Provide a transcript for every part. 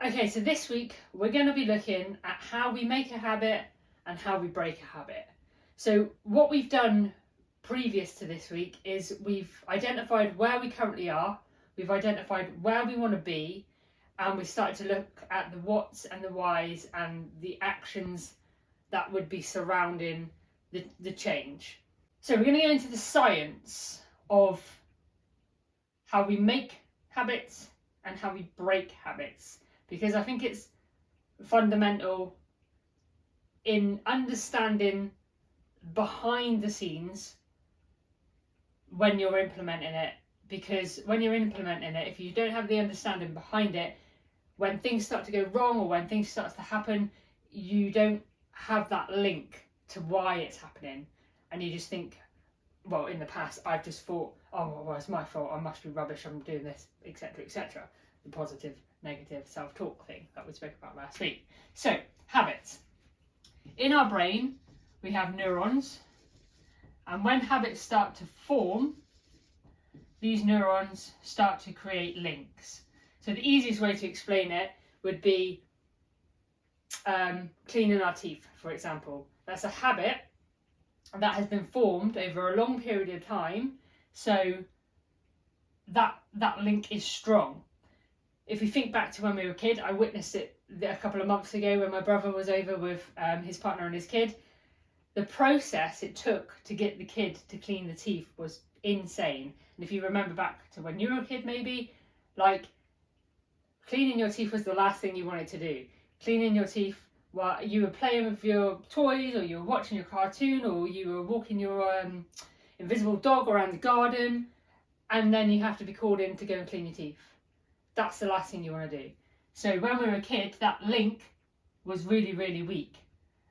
Okay, so this week we're going to be looking at how we make a habit and how we break a habit. So what we've done previous to this week is we've identified where we currently are, we've identified where we want to be, and we started to look at the whats and the whys and the actions that would be surrounding the change. So we're going to go into the science of how we make habits and how we break habits, because I think it's fundamental in understanding behind the scenes when you're implementing it. Because when you're implementing it, if you don't have the understanding behind it, when things start to go wrong or when things start to happen, you don't have that link to why it's happening, and you just think, well, in the past I've just thought, oh well, it's my fault, I must be rubbish, I'm doing this, etc, etc. The positive negative self-talk thing that we spoke about last week. So habits. In our brain we have neurons, and when habits start to form, these neurons start to create links. So the easiest way to explain it would be cleaning our teeth, for example. That's a habit that has been formed over a long period of time, so that link is strong. If we think back to when we were a kid, I witnessed it a couple of months ago when my brother was over with his partner and his kid. The process it took to get the kid to clean the teeth was insane. And if you remember back to when you were a kid, maybe, like, cleaning your teeth was the last thing you wanted to do. Cleaning your teeth while you were playing with your toys, or you were watching your cartoon, or you were walking your invisible dog around the garden, and then you have to be called in to go and clean your teeth. That's the last thing you want to do. So when we were a kid, that link was really, really weak.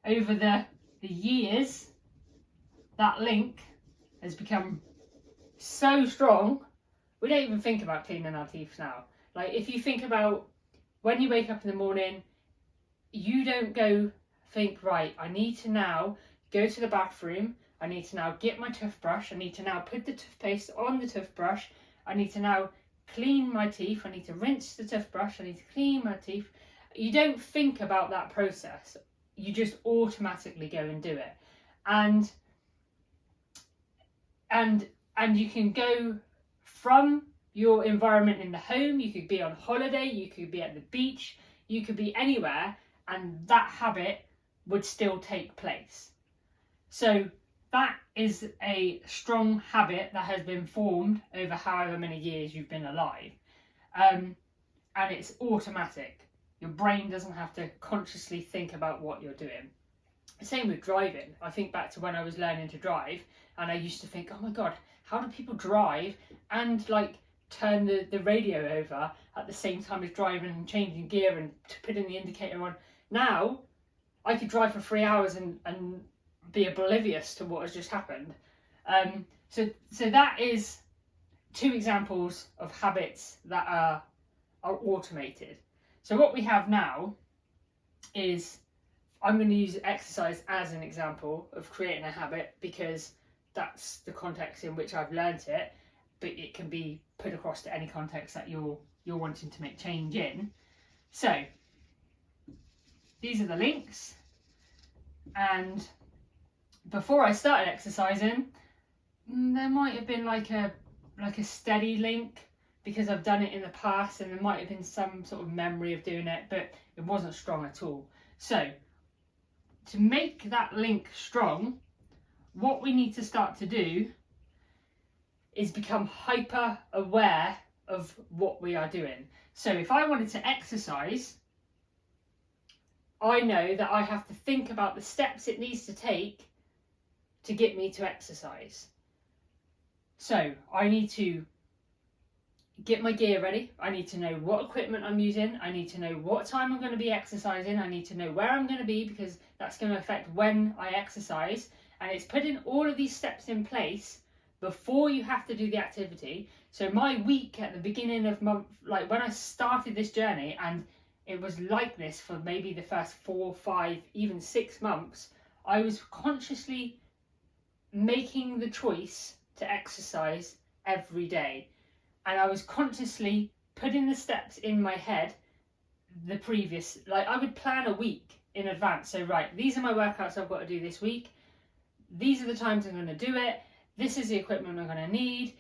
Over the years, that link has become so strong, we don't even think about cleaning our teeth now. Like, if you think about when you wake up in the morning, you don't go think, right, I need to now go to the bathroom, I need to now get my toothbrush, I need to now put the toothpaste on the toothbrush, I need to now clean my teeth, I need to rinse the toothbrush, I need to clean my teeth. You don't think about that process, you just automatically go and do it. And you can go from your environment in the home, you could be on holiday, you could be at the beach, you could be anywhere, and that habit would still take place. So that is a strong habit that has been formed over however many years you've been alive. And it's automatic. Your brain doesn't have to consciously think about what you're doing. Same with driving. I think back to when I was learning to drive, and I used to think, oh my God, how do people drive and like turn the radio over at the same time as driving and changing gear and putting the indicator on? Now I could drive for 3 hours and be oblivious to what has just happened. So that is two examples of habits that are automated. So what we have now is, I'm going to use exercise as an example of creating a habit because that's the context in which I've learnt it, but it can be put across to any context that you're wanting to make change in. So these are the links, and before I started exercising, there might have been like a steady link because I've done it in the past, and there might have been some sort of memory of doing it, but it wasn't strong at all. So to make that link strong, what we need to start to do is become hyper aware of what we are doing. So if I wanted to exercise, I know that I have to think about the steps it needs to take to get me to exercise. So I need to get my gear ready, I need to know what equipment I'm using, I need to know what time I'm going to be exercising, I need to know where I'm going to be because that's going to affect when I exercise. And it's putting all of these steps in place before you have to do the activity. So my week at the beginning of like when I started this journey, and it was like this for maybe the first 4, 5, even 6 months, I was consciously making the choice to exercise every day. And I was consciously putting the steps in my head the previous, like I would plan a week in advance. So right, these are my workouts I've got to do this week. These are the times I'm going to do it. This is the equipment I'm going to need.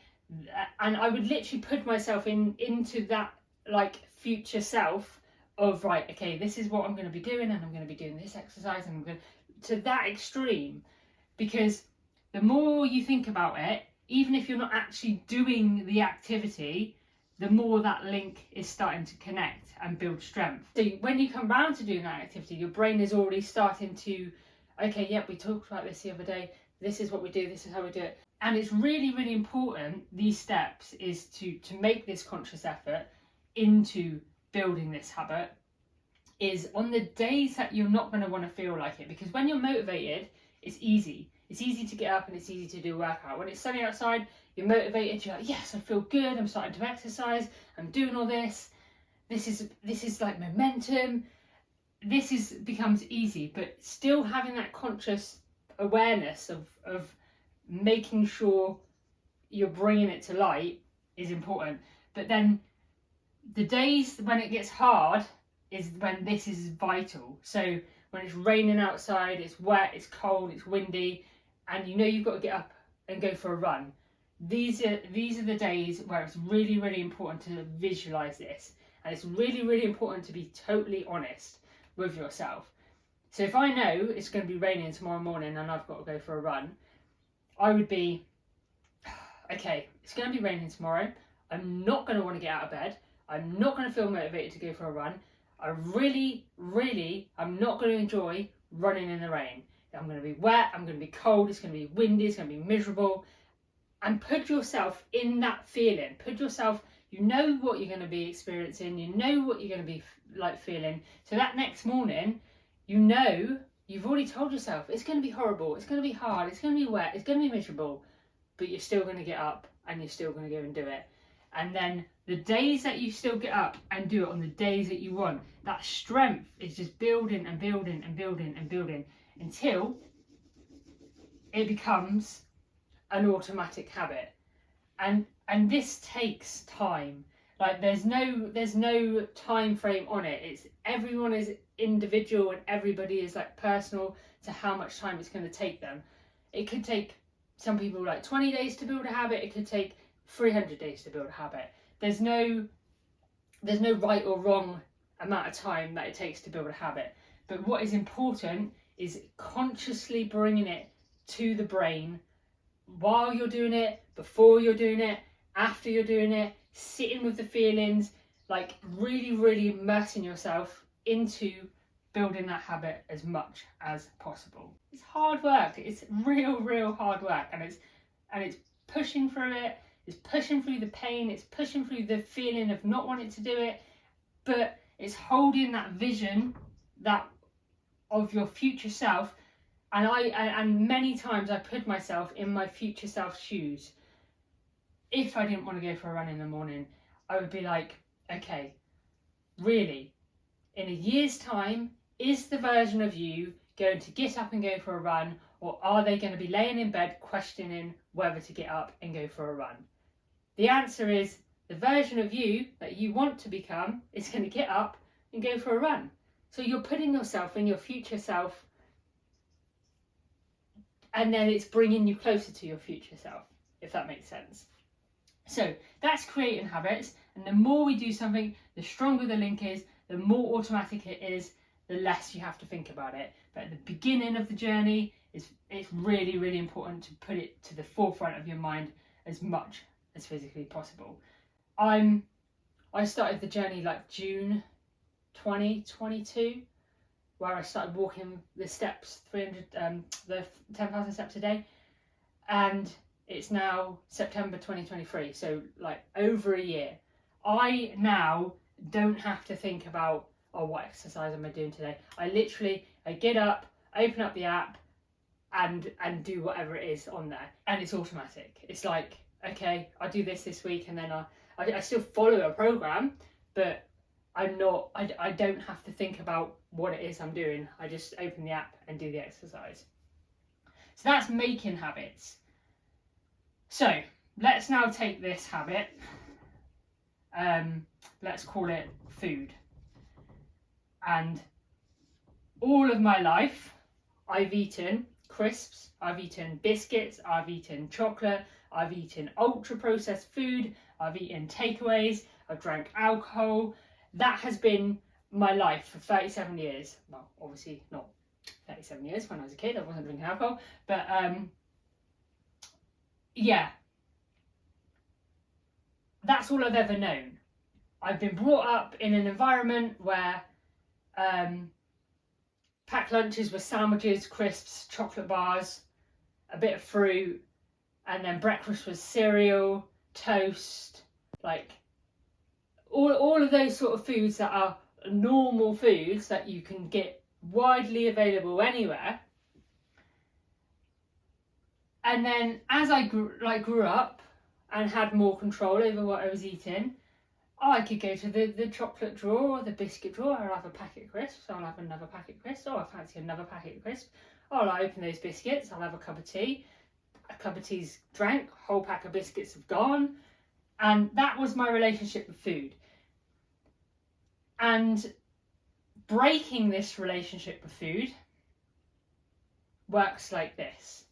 And I would literally put myself into that like future self of, right, okay, this is what I'm going to be doing, and I'm going to be doing this exercise, and I'm going to that extreme. Because the more you think about it, even if you're not actually doing the activity, the more that link is starting to connect and build strength. So when you come round to doing that activity, your brain is already starting to, okay, yep, we talked about this the other day, this is what we do, this is how we do it. And it's really, really important, these steps, is to make this conscious effort into building this habit, is on the days that you're not going to want to feel like it. Because when you're motivated, it's easy. It's easy to get up and it's easy to do a workout. When it's sunny outside, you're motivated, you're like, yes, I feel good, I'm starting to exercise, I'm doing all this. This is like momentum. This becomes easy, but still having that conscious awareness of making sure you're bringing it to light is important. But then the days when it gets hard is when this is vital. So when it's raining outside, it's wet, it's cold, it's windy, and you know you've got to get up and go for a run. These are the days where it's really, really important to visualize this, and it's really, really important to be totally honest with yourself. So if I know it's going to be raining tomorrow morning and I've got to go for a run, I would be, okay, it's going to be raining tomorrow. I'm not going to want to get out of bed. I'm not going to feel motivated to go for a run. I'm not going to enjoy running in the rain. I'm going to be wet, I'm going to be cold, it's going to be windy, it's going to be miserable. And put yourself in that feeling. Put yourself, you know what you're going to be experiencing, you know what you're going to be like feeling. So that next morning, you know, you've already told yourself, it's going to be horrible, it's going to be hard, it's going to be wet, it's going to be miserable. But you're still going to get up and you're still going to go and do it. And then the days that you still get up and do it on the days that you want, that strength is just building and building and building and building until it becomes an automatic habit. And this takes time. Like there's no time frame on it. It's everyone is individual and everybody is like personal to how much time it's going to take them. It could take some people like 20 days to build a habit. It could take 300 days to build a habit. There's no right or wrong amount of time that it takes to build a habit. But what is important is consciously bringing it to the brain while you're doing it, before you're doing it, after you're doing it, sitting with the feelings, like really, really immersing yourself into building that habit as much as possible. It's hard work. It's real hard work, and it's pushing through it. It's pushing through the pain. It's pushing through the feeling of not wanting to do it, but it's holding that vision that of your future self. And many times I put myself in my future self's shoes. If I didn't want to go for a run in the morning, I would be like, okay, really, in a year's time, is the version of you going to get up and go for a run, or are they going to be laying in bed questioning whether to get up and go for a run? The answer is the version of you that you want to become is going to get up and go for a run. So you're putting yourself in your future self, and then it's bringing you closer to your future self, if that makes sense. So that's creating habits, and the more we do something, the stronger the link is, the more automatic it is, the less you have to think about it. But at the beginning of the journey, it's really, really important to put it to the forefront of your mind as much as physically possible. I started the journey like June 2022, where I started walking the steps, the 10,000 steps a day, and it's now September 2023, so like over a year. I now don't have to think about, oh, what exercise am I doing today? I get up, open up the app, and do whatever it is on there, and it's automatic. It's like, okay, I do this week, and then I still follow a program, but I don't have to think about what it is I'm doing. I just open the app and do the exercise. So that's making habits. So let's now take this habit, let's call it food. And all of my life, I've eaten crisps, I've eaten biscuits, I've eaten chocolate, I've eaten ultra processed food, I've eaten takeaways, I've drank alcohol. That has been my life for 37 years. Well, obviously not 37 years. When I was a kid, I wasn't drinking alcohol. But yeah, that's all I've ever known. I've been brought up in an environment where packed lunches were sandwiches, crisps, chocolate bars, a bit of fruit, and then breakfast was cereal, toast, like all of those sort of foods that are normal foods that you can get widely available anywhere. And then as I grew up and had more control over what I was eating, I could go to the chocolate drawer or the biscuit drawer. I'll have a packet of crisps. I'll have another packet of crisps. Oh, I fancy another packet of crisps. I'll open those biscuits. I'll have a cup of tea. A cup of tea's drank. A whole pack of biscuits have gone. And that was my relationship with food. And breaking this relationship with food works like this.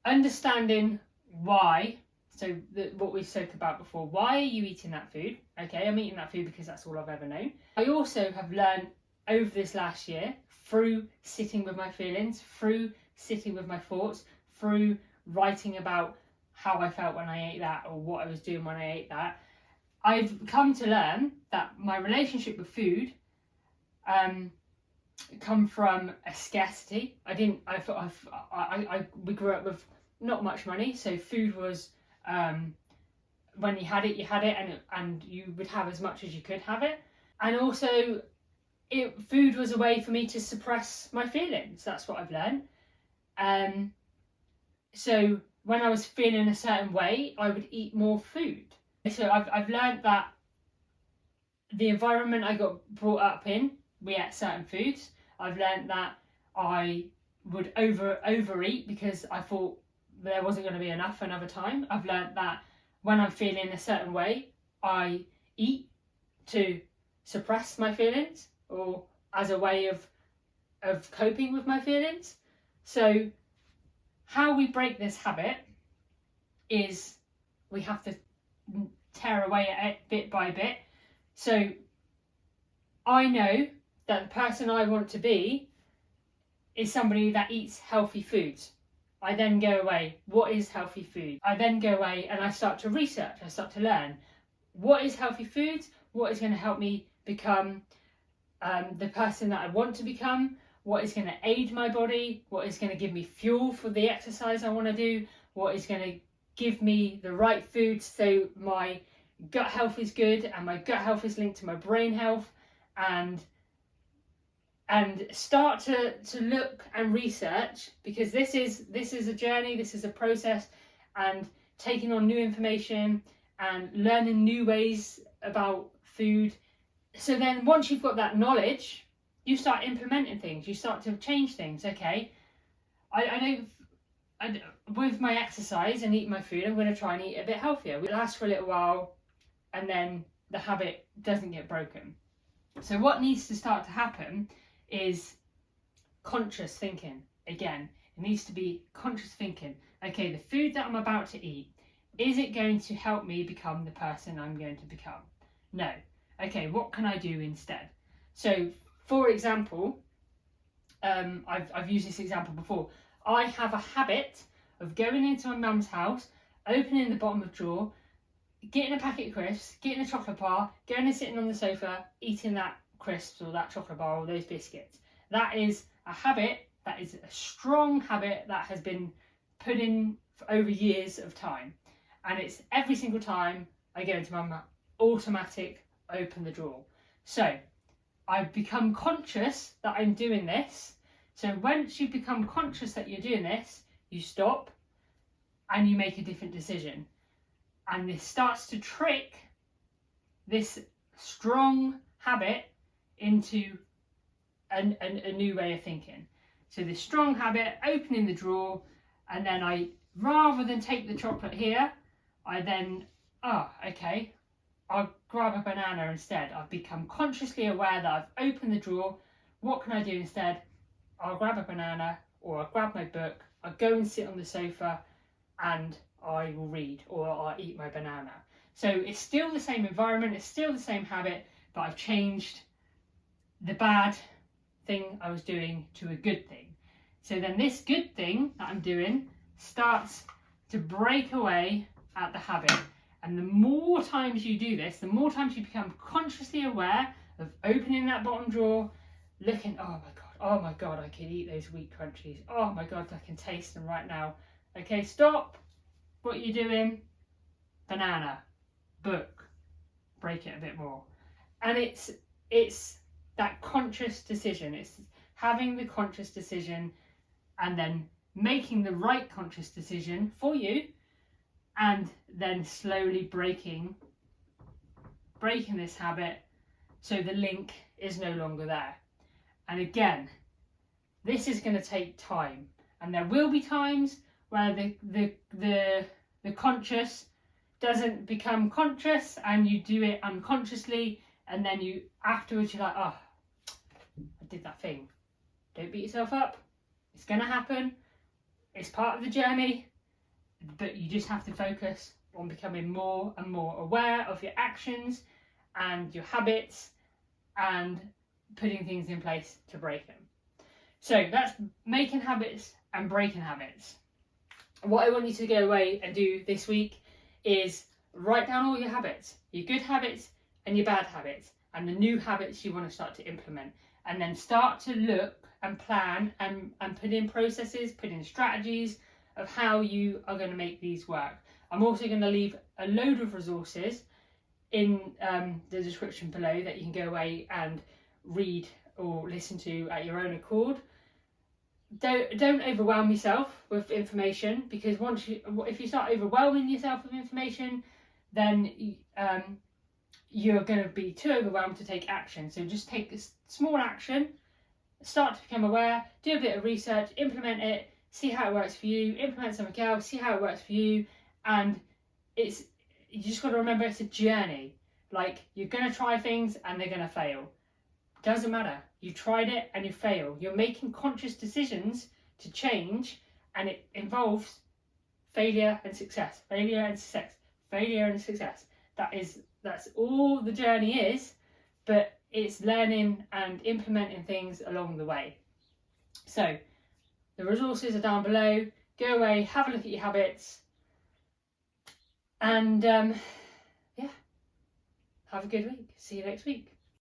Understanding why. So what we spoke about before, why are you eating that food? Okay, I'm eating that food because that's all I've ever known. I also have learned over this last year, through sitting with my feelings, through sitting with my thoughts, through writing about how I felt when I ate that or what I was doing when I ate that, I've come to learn that my relationship with food come from a scarcity. We grew up with not much money, so food was when you had it, and you would have as much as you could have it. And also, food was a way for me to suppress my feelings. That's what I've learned. So when I was feeling a certain way, I would eat more food. So I've learned that the environment I got brought up in, we ate certain foods. I've learned that I would overeat because I thought there wasn't going to be enough another time. I've learned that when I'm feeling a certain way, I eat to suppress my feelings or as a way of coping with my feelings. So how we break this habit is we have to tear away at it bit by bit. So I know that the person I want to be is somebody that eats healthy foods. I then go away, what is healthy food? I then go away and I start to research, I start to learn what is healthy foods, what is going to help me become the person that I want to become, what is going to aid my body, what is going to give me fuel for the exercise I want to do, what is going to give me the right food so my gut health is good and my gut health is linked to my brain health, and start to look and research, because this is a journey, this is a process, and taking on new information and learning new ways about food. So then once you've got that knowledge, you start implementing things, you start to change things. Okay, I with my exercise and eating my food, I'm going to try and eat a bit healthier. It lasts for a little while and then the habit doesn't get broken. So what needs to start to happen is conscious thinking. Again, it needs to be conscious thinking. Okay, the food that I'm about to eat, is it going to help me become the person I'm going to become? No. Okay, what can I do instead? So, for example, I've used this example before. I have a habit of going into my mum's house, opening the bottom of the drawer, getting a packet of crisps, getting a chocolate bar, going and sitting on the sofa, eating that crisps or that chocolate bar or those biscuits. That is a habit, that is a strong habit that has been put in for over years of time. And it's every single time I go into my automatic open the drawer. So I've become conscious that I'm doing this. So once you become conscious that you're doing this, you stop and you make a different decision. And this starts to trick this strong habit into a new way of thinking. So this strong habit, opening the drawer, and then I, rather than take the chocolate here, I then, I'll grab a banana instead. I've become consciously aware that I've opened the drawer, what can I do instead? I'll grab a banana, or I'll grab my book, I'll go and sit on the sofa and I will read, or I'll eat my banana. So it's still the same environment, it's still the same habit, but I've changed the bad thing I was doing to a good thing. So then this good thing that I'm doing starts to break away at the habit. And the more times you do this, the more times you become consciously aware of opening that bottom drawer, looking, oh my God, I can eat those wheat crunchies. Oh my God, I can taste them right now. Okay, stop what you're doing. Banana, book, break it a bit more. And it's that conscious decision. It's having the conscious decision and then making the right conscious decision for you, and then slowly breaking this habit so the link is no longer there. And again, this is going to take time, and there will be times where the conscious doesn't become conscious and you do it unconsciously, and then you afterwards you're like, oh, I did that thing. Don't beat yourself up. It's going to happen. It's part of the journey, but you just have to focus on becoming more and more aware of your actions and your habits and putting things in place to break them. So that's making habits and breaking habits. What I want you to go away and do this week is write down all your habits, your good habits and your bad habits, and the new habits you want to start to implement, and then start to look and plan and put in processes, put in strategies of how you are going to make these work. I'm also going to leave a load of resources in the description below that you can go away and read or listen to at your own accord. Don't overwhelm yourself with information, because if you start overwhelming yourself with information, then you're going to be too overwhelmed to take action. So just take this small action, start to become aware, do a bit of research, implement it, see how it works for you, implement something else, see how it works for you. And you just got to remember, it's a journey. Like, you're going to try things and they're going to fail. Doesn't matter. You tried it and you fail. You're making conscious decisions to change, and it involves failure and success, failure and success, failure and success. That's all the journey is, but it's learning and implementing things along the way. So the resources are down below. Go away, have a look at your habits, and have a good week. See you next week.